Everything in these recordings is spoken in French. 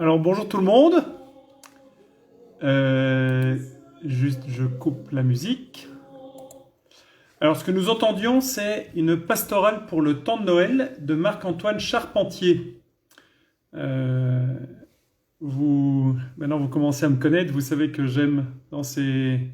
Alors bonjour tout le monde. Euh, Juste je coupe la musique. Alors ce que nous entendions, c'est une pastorale pour le temps de Noël de Marc-Antoine Charpentier. Euh, Maintenant vous commencez à me connaître, vous savez que j'aime dans ces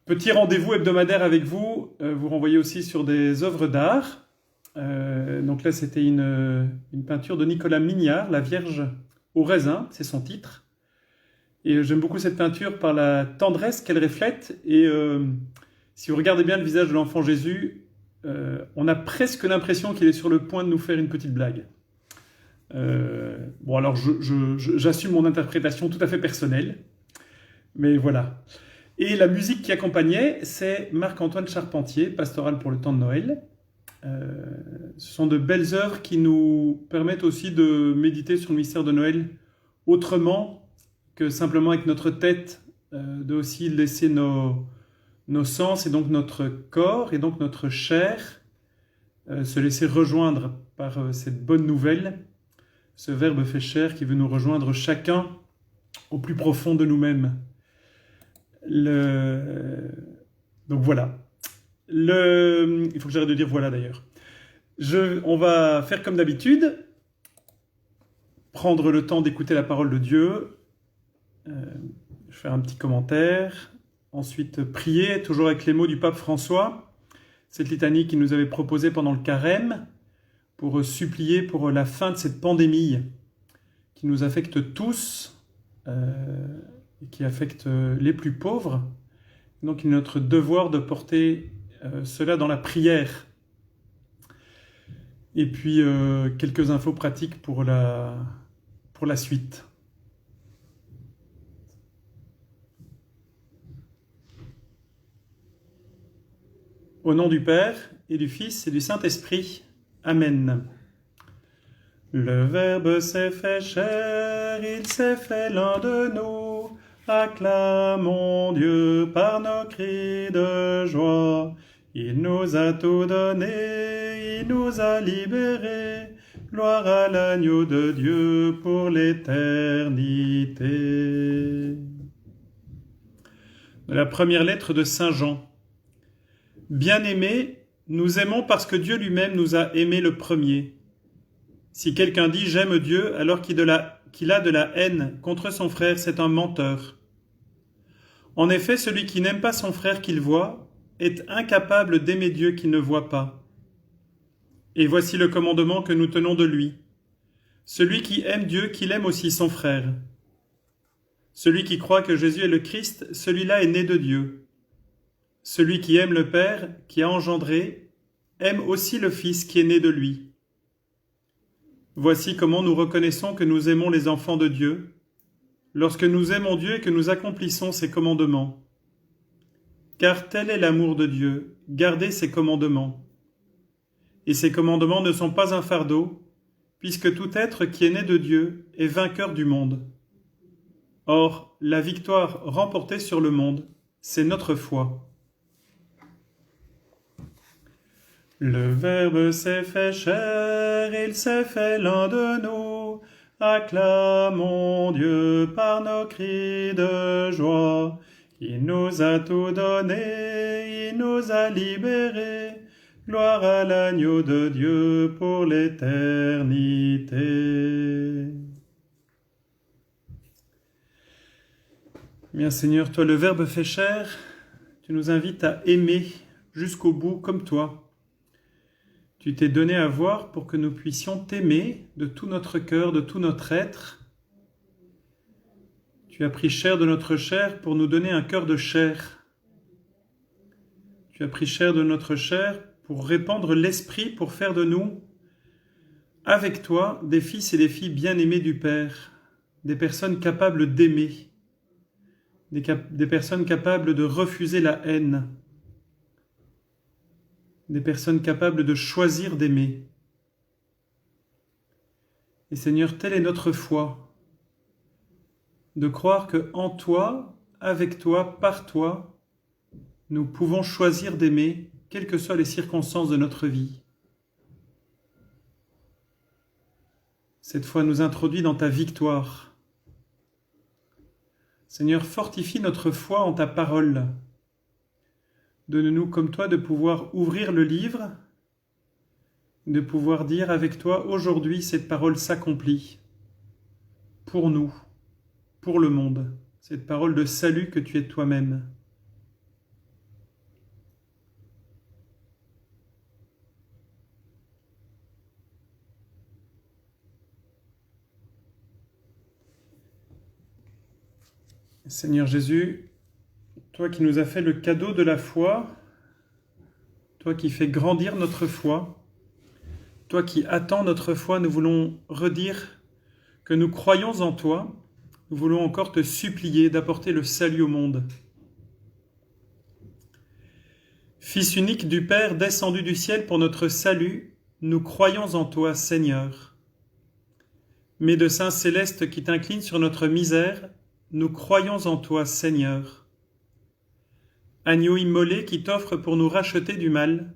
petits rendez-vous hebdomadaires avec vous, vous renvoyer aussi sur des œuvres d'art. Donc là c'était une peinture de Nicolas Mignard, La Vierge au raisin, c'est son titre. Et j'aime beaucoup cette peinture par la tendresse qu'elle reflète. Et si vous regardez bien le visage de l'enfant Jésus, on a presque l'impression qu'il est sur le point de nous faire une petite blague. Bon, alors j'assume mon interprétation tout à fait personnelle, mais voilà. Et la musique qui accompagnait, c'est Marc-Antoine Charpentier, Pastorale pour le temps de Noël. Ce sont de belles œuvres qui nous permettent aussi de méditer sur le mystère de Noël autrement que simplement avec notre tête, de aussi laisser nos sens et donc notre corps et donc notre chair se laisser rejoindre par cette bonne nouvelle, ce Verbe fait chair qui veut nous rejoindre chacun au plus profond de nous-mêmes. Donc voilà. Il faut que j'arrête de dire voilà d'ailleurs. On va faire comme d'habitude, prendre le temps d'écouter la parole de Dieu. Je vais faire un petit commentaire. Ensuite, prier, toujours avec les mots du pape François. Cette litanie qu'il nous avait proposée pendant le carême pour supplier pour la fin de cette pandémie qui nous affecte tous et qui affecte les plus pauvres. Donc, il est notre devoir de porter cela dans la prière. Et puis, quelques infos pratiques pour la suite. Au nom du Père, et du Fils, et du Saint-Esprit. Amen. Le Verbe s'est fait chair, il s'est fait l'un de nous. Acclamons Dieu par nos cris de joie. Il nous a tout donné, il nous a libérés. Gloire à l'agneau de Dieu pour l'éternité. De la première lettre de Saint Jean. Bien-aimés, nous aimons parce que Dieu lui-même nous a aimés le premier. Si quelqu'un dit « j'aime Dieu » alors qu'il a de la haine contre son frère, c'est un menteur. En effet, celui qui n'aime pas son frère qu'il voit est incapable d'aimer Dieu qu'il ne voit pas. Et voici le commandement que nous tenons de lui. Celui qui aime Dieu, qu'il aime aussi son frère. Celui qui croit que Jésus est le Christ, celui-là est né de Dieu. Celui qui aime le Père, qui a engendré, aime aussi le Fils qui est né de lui. Voici comment nous reconnaissons que nous aimons les enfants de Dieu, lorsque nous aimons Dieu et que nous accomplissons ses commandements. Car tel est l'amour de Dieu, garder ses commandements. Et ces commandements ne sont pas un fardeau, puisque tout être qui est né de Dieu est vainqueur du monde. Or, la victoire remportée sur le monde, c'est notre foi. Le Verbe s'est fait chair, il s'est fait l'un de nous. Acclamons Dieu par nos cris de joie. Il nous a tout donné, il nous a libérés. Gloire à l'agneau de Dieu pour l'éternité. Bien Seigneur, toi le Verbe fait chair, tu nous invites à aimer jusqu'au bout comme toi. Tu t'es donné à voir pour que nous puissions t'aimer de tout notre cœur, de tout notre être. Tu as pris chair de notre chair pour nous donner un cœur de chair. Tu as pris chair de notre chair pour répandre l'Esprit, pour faire de nous, avec toi, des fils et des filles bien-aimés du Père, des personnes capables d'aimer, des personnes capables de refuser la haine, des personnes capables de choisir d'aimer. Et Seigneur, telle est notre foi, de croire que en toi, avec toi, par toi, nous pouvons choisir d'aimer, quelles que soient les circonstances de notre vie. Cette foi nous introduit dans ta victoire, Seigneur, fortifie notre foi en ta parole. Donne-nous comme toi de pouvoir ouvrir le livre, de pouvoir dire avec toi, aujourd'hui cette parole s'accomplit pour nous, pour le monde, cette parole de salut que tu es toi-même. Seigneur Jésus, toi qui nous as fait le cadeau de la foi, toi qui fais grandir notre foi, toi qui attends notre foi, nous voulons redire que nous croyons en toi, nous voulons encore te supplier d'apporter le salut au monde. Fils unique du Père descendu du ciel pour notre salut, nous croyons en toi, Seigneur. Médecin céleste qui t'incline sur notre misère, nous croyons en toi, Seigneur. Agneau immolé qui t'offre pour nous racheter du mal,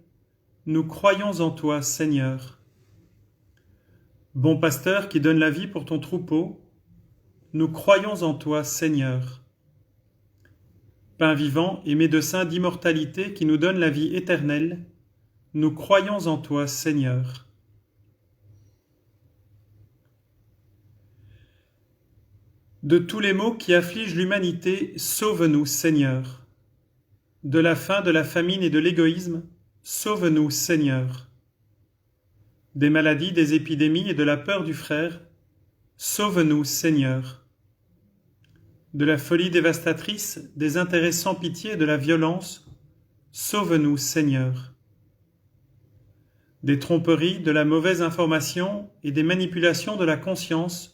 nous croyons en toi, Seigneur. Bon pasteur qui donne la vie pour ton troupeau, nous croyons en toi, Seigneur. Pain vivant et médecin d'immortalité qui nous donne la vie éternelle, nous croyons en toi, Seigneur. De tous les maux qui affligent l'humanité, sauve-nous, Seigneur. De la faim, de la famine et de l'égoïsme, sauve-nous, Seigneur. Des maladies, des épidémies et de la peur du frère, sauve-nous, Seigneur. De la folie dévastatrice, des intérêts sans pitié et de la violence, sauve-nous, Seigneur. Des tromperies, de la mauvaise information et des manipulations de la conscience,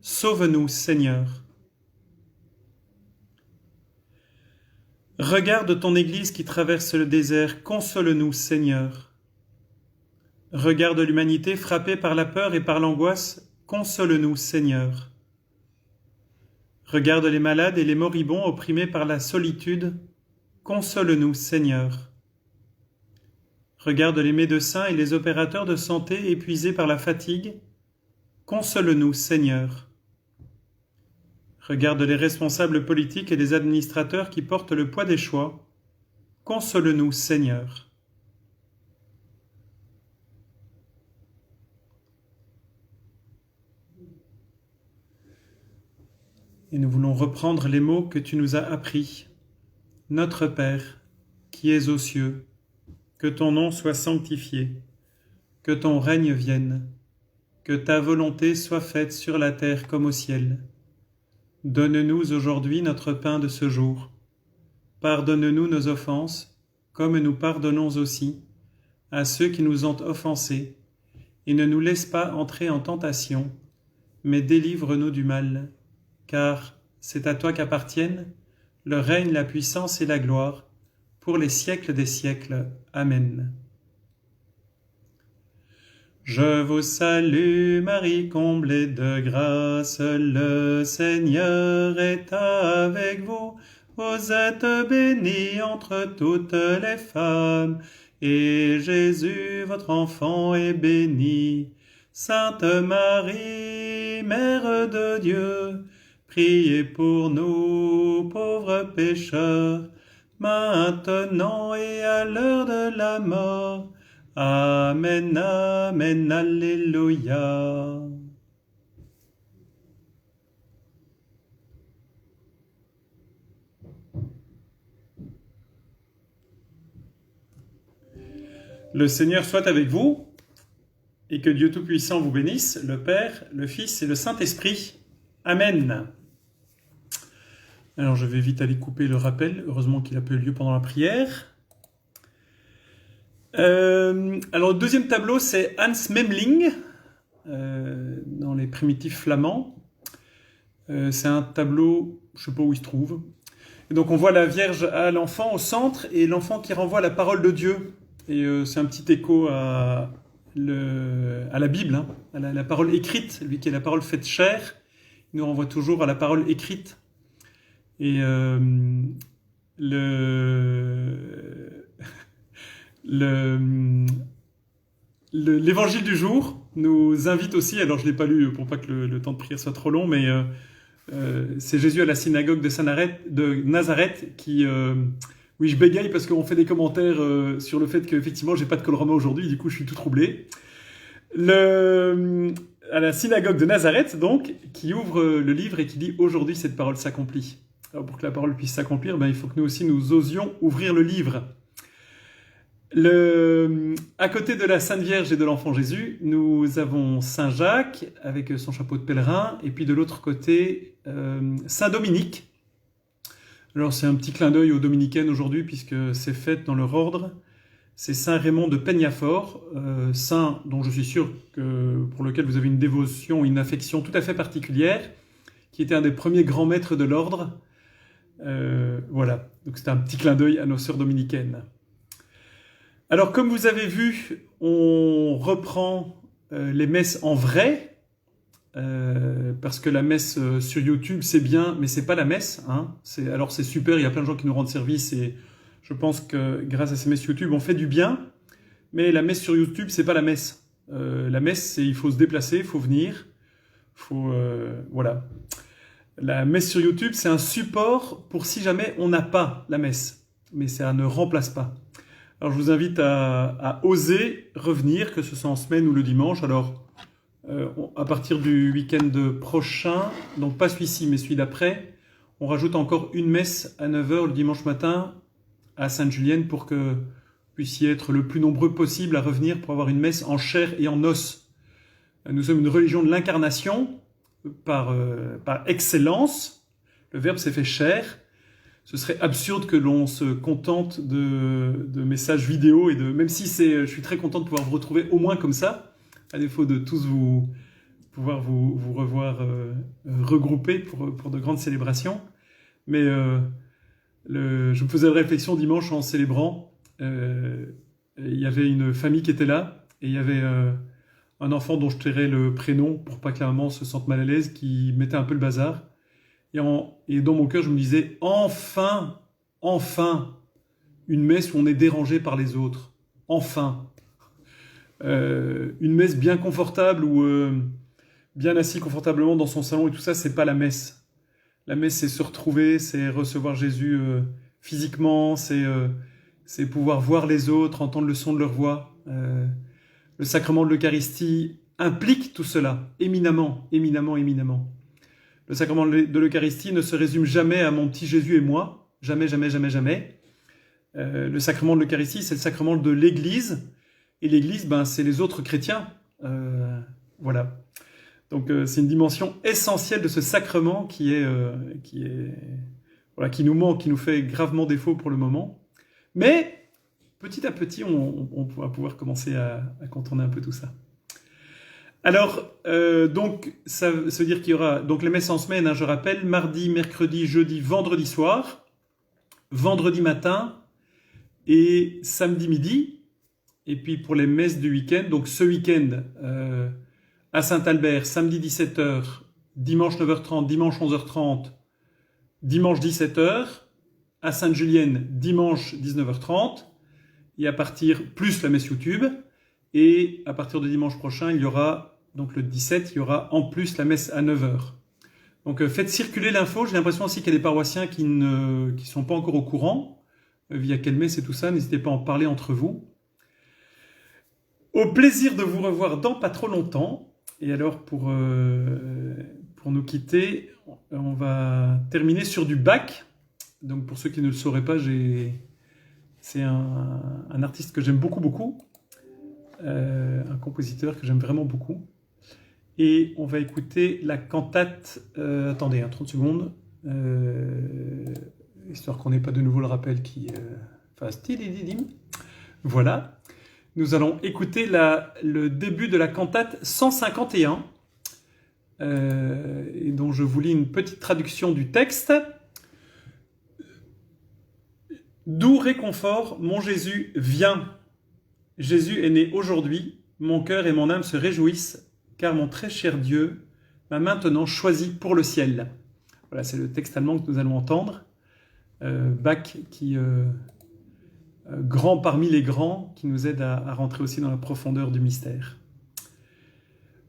sauve-nous, Seigneur. Regarde ton Église qui traverse le désert, console-nous, Seigneur. Regarde l'humanité frappée par la peur et par l'angoisse, console-nous, Seigneur. Regarde les malades et les moribonds opprimés par la solitude, console-nous, Seigneur. Regarde les médecins et les opérateurs de santé épuisés par la fatigue, console-nous, Seigneur. Regarde les responsables politiques et les administrateurs qui portent le poids des choix, console-nous, Seigneur. Et nous voulons reprendre les mots que tu nous as appris. Notre Père, qui es aux cieux, que ton nom soit sanctifié, que ton règne vienne, que ta volonté soit faite sur la terre comme au ciel. Donne-nous aujourd'hui notre pain de ce jour. Pardonne-nous nos offenses, comme nous pardonnons aussi à ceux qui nous ont offensés, et ne nous laisse pas entrer en tentation, mais délivre-nous du mal. Car c'est à toi qu'appartiennent le règne, la puissance et la gloire, pour les siècles des siècles. Amen. Je vous salue Marie, comblée de grâce, le Seigneur est avec vous. Vous êtes bénie entre toutes les femmes, et Jésus, votre enfant, est béni. Sainte Marie, Mère de Dieu, priez pour nous, pauvres pécheurs, maintenant et à l'heure de la mort. Amen, amen, alléluia. Le Seigneur soit avec vous, et que Dieu Tout-Puissant vous bénisse, le Père, le Fils et le Saint-Esprit. Amen. Alors je vais vite aller couper le rappel, heureusement qu'il a peu lieu pendant la prière. Alors le deuxième tableau, c'est Hans Memling, dans les primitifs flamands. C'est un tableau, je ne sais pas où il se trouve. Et donc on voit la Vierge à l'enfant au centre, et l'enfant qui renvoie la parole de Dieu. Et c'est un petit écho à la Bible, hein, à la parole écrite, lui qui est la parole faite chair. Il nous renvoie toujours à la parole écrite. Et l'évangile du jour nous invite aussi, alors je ne l'ai pas lu pour pas que le temps de prière soit trop long, mais C'est Jésus à la synagogue de Nazareth qui... oui, je bégaye parce qu'on fait des commentaires sur le fait qu'effectivement, j'ai pas de colorama aujourd'hui, du coup, je suis tout troublé. À la synagogue de Nazareth, donc, qui ouvre le livre et qui dit « Aujourd'hui, cette parole s'accomplit ». Alors, pour que la parole puisse s'accomplir, il faut que nous aussi, nous osions ouvrir le livre. À côté de la Sainte Vierge et de l'Enfant Jésus, nous avons Saint Jacques avec son chapeau de pèlerin, et puis de l'autre côté, Saint Dominique. Alors c'est un petit clin d'œil aux dominicaines aujourd'hui, puisque c'est fête dans leur ordre. C'est Saint Raymond de Peñafort, saint dont je suis sûr que, pour lequel vous avez une dévotion, une affection tout à fait particulière, qui était un des premiers grands maîtres de l'ordre. Voilà, donc c'est un petit clin d'œil à nos sœurs dominicaines. Alors, comme vous avez vu, on reprend les messes en vrai, parce que la messe sur YouTube, c'est bien, mais c'est pas la messe. Hein. Alors, c'est super, il y a plein de gens qui nous rendent service, et je pense que grâce à ces messes YouTube, on fait du bien, mais la messe sur YouTube, c'est pas la messe. La messe, il faut se déplacer, il faut venir, voilà. La messe sur YouTube, c'est un support pour si jamais on n'a pas la messe, mais ça ne remplace pas. Alors je vous invite à oser revenir, que ce soit en semaine ou le dimanche. Alors à partir du week-end prochain, donc pas celui-ci mais celui d'après, on rajoute encore une messe à 9h le dimanche matin à Sainte-Julienne pour que vous puissiez être le plus nombreux possible à revenir pour avoir une messe en chair et en os. Nous sommes une religion de l'incarnation par excellence. Le Verbe s'est fait chair. Ce serait absurde que l'on se contente de messages vidéo, même si je suis très content de pouvoir vous retrouver au moins comme ça, à défaut de tous pouvoir vous revoir regroupés pour de grandes célébrations. Mais je me faisais la réflexion dimanche en célébrant. Il y avait une famille qui était là, et il y avait un enfant dont je tairais le prénom pour pas que la maman se sente mal à l'aise, qui mettait un peu le bazar. Et dans mon cœur, je me disais, enfin, une messe où on est dérangé par les autres. Enfin. Une messe bien confortable, ou bien assis confortablement dans son salon et tout ça, c'est pas la messe. La messe, c'est se retrouver, c'est recevoir Jésus physiquement, c'est pouvoir voir les autres, entendre le son de leur voix. Le sacrement de l'Eucharistie implique tout cela, éminemment. Le sacrement de l'Eucharistie ne se résume jamais à mon petit Jésus et moi. Jamais. Le sacrement de l'Eucharistie, c'est le sacrement de l'Église. Et l'Église, c'est les autres chrétiens. Voilà. Donc c'est une dimension essentielle de ce sacrement qui nous manque, qui nous fait gravement défaut pour le moment. Mais petit à petit, on va pouvoir commencer à contourner un peu tout ça. Alors, donc, ça veut dire qu'il y aura donc les messes en semaine, je rappelle, mardi, mercredi, jeudi, vendredi soir, vendredi matin et samedi midi. Et puis pour les messes du week-end, donc ce week-end à Saint-Albert, samedi 17h, dimanche 9h30, dimanche 11h30, dimanche 17h, à Sainte-Julienne, dimanche 19h30, et à partir, plus la messe YouTube, et à partir de dimanche prochain, il y aura... Donc le 17, il y aura en plus la messe à 9h. Donc faites circuler l'info. J'ai l'impression aussi qu'il y a des paroissiens qui ne sont pas encore au courant, via quelle messe et tout ça. N'hésitez pas à en parler entre vous. Au plaisir de vous revoir dans pas trop longtemps. Et alors pour nous quitter, on va terminer sur du Bach. Donc pour ceux qui ne le sauraient pas, c'est un artiste que j'aime beaucoup. Un compositeur que j'aime vraiment beaucoup. Et on va écouter la cantate... attendez, 30 secondes. Histoire qu'on n'ait pas de nouveau le rappel qui fasse tidididim. Voilà. Nous allons écouter le début de la cantate 151, et dont je vous lis une petite traduction du texte. Doux réconfort, mon Jésus, viens. Jésus est né aujourd'hui, mon cœur et mon âme se réjouissent, car mon très cher Dieu m'a maintenant choisi pour le ciel. Voilà, c'est le texte allemand que nous allons entendre. Bach, qui grand parmi les grands, qui nous aide à rentrer aussi dans la profondeur du mystère.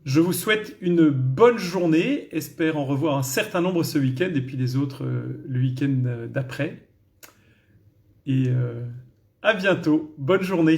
Je vous souhaite une bonne journée, espère en revoir un certain nombre ce week-end et puis les autres le week-end d'après. Et à bientôt, bonne journée.